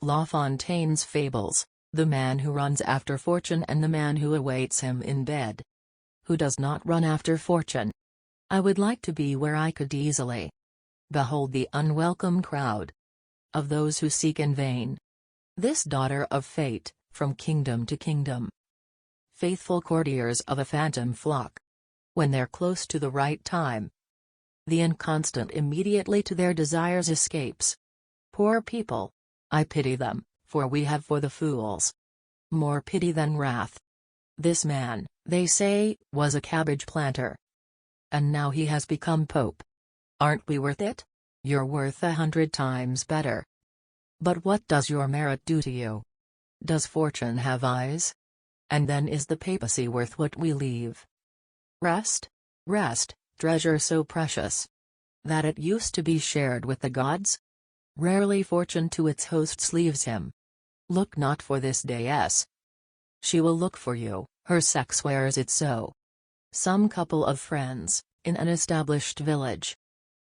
La Fontaine's Fables, the man who runs after fortune and the man who awaits him in bed. Who does not run after fortune? I would like to be where I could easily behold the unwelcome crowd of those who seek in vain. This daughter of fate, from kingdom to kingdom. Faithful courtiers of a phantom flock. When they're close to the right time, the inconstant immediately to their desires escapes. Poor people! I pity them, for we have for the fools more pity than wrath. This man, they say, was a cabbage planter. And now he has become pope. Aren't we worth it? You're worth 100 times better. But what does your merit do to you? Does fortune have eyes? And then is the papacy worth what we leave? Rest? Rest, treasure so precious that it used to be shared with the gods? Rarely fortune to its hosts leaves him. Look not for this déesse. She will look for you, her sex wears it so. Some couple of friends, in an established village,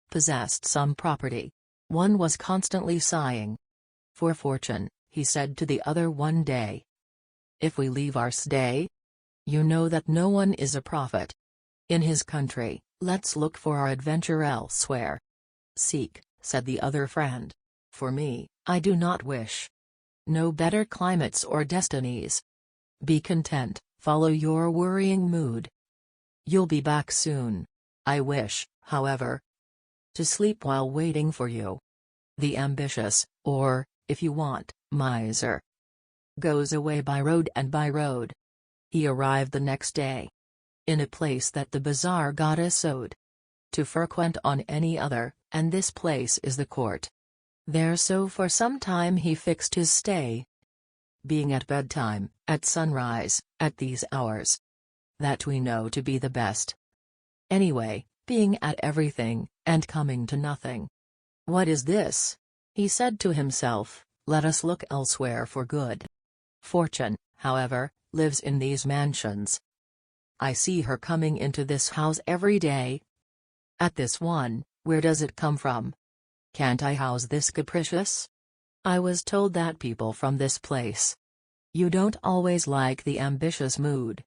possessed some property. One was constantly sighing for fortune. He said to the other one day, "If we leave our stay, you know that no one is a prophet in his country, let's look for our adventure elsewhere." "Seek," said the other friend. "For me, I do not wish no better climates or destinies. Be content, follow your worrying mood. You'll be back soon. I wish, however, to sleep while waiting for you." The ambitious, or, if you want, miser, goes away by road and by road. He arrived the next day in a place that the bizarre goddess owed to frequent on any other, and this place is the court. There so for some time he fixed his stay, being at bedtime, at sunrise, at these hours that we know to be the best. Anyway, being at everything, and coming to nothing. "What is this?" he said to himself, "let us look elsewhere for good. Fortune, however, lives in these mansions. I see her coming into this house every day. At this one, where does it come from? Can't I house this capricious? I was told that people from this place. You don't always like the ambitious mood.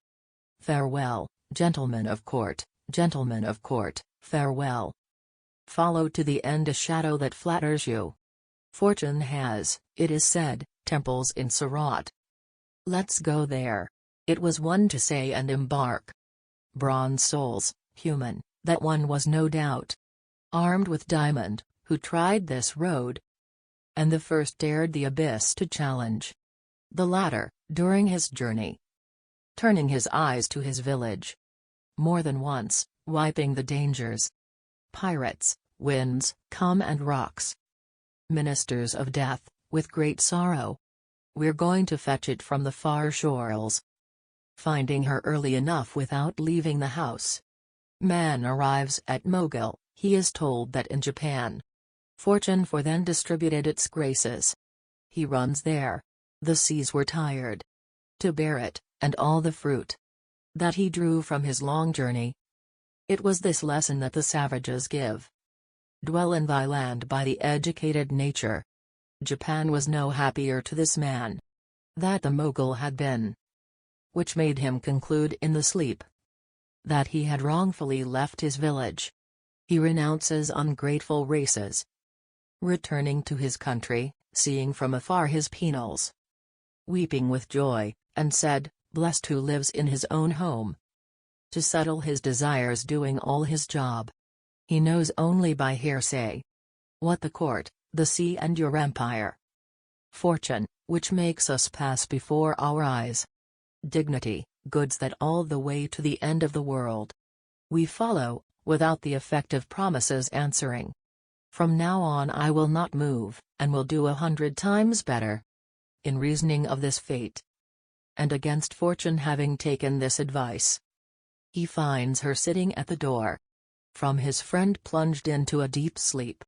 Farewell, gentlemen of court, farewell. Follow to the end a shadow that flatters you. Fortune has, it is said, temples in Surat. Let's go there." It was one to say and embark. Bronze souls, human, that one was no doubt. Armed with diamond, who tried this road. And the first dared the abyss to challenge the latter, during his journey, turning his eyes to his village more than once, wiping the dangers. Pirates, winds, come and rocks. Ministers of death, with great sorrow. We're going to fetch it from the far shores. Finding her early enough without leaving the house. Man arrives at Mogul, he is told that in Japan fortune for then distributed its graces. He runs there. The seas were tired to bear it, and all the fruit that he drew from his long journey. It was this lesson that the savages give. Dwell in thy land by the educated nature. Japan was no happier to this man that the Mogul had been, which made him conclude in the sleep that he had wrongfully left his village. He renounces ungrateful races. Returning to his country, seeing from afar his penals, weeping with joy, and said, "Blessed who lives in his own home, to settle his desires doing all his job. He knows only by hearsay what the court, the sea and your empire. Fortune, which makes us pass before our eyes. Dignity, goods that all the way to the end of the world we follow, without the effect of promises answering. From now on I will not move, and will do 100 times better." In reasoning of this fate, and against fortune having taken this advice, he finds her sitting at the door. From his friend plunged into a deep sleep.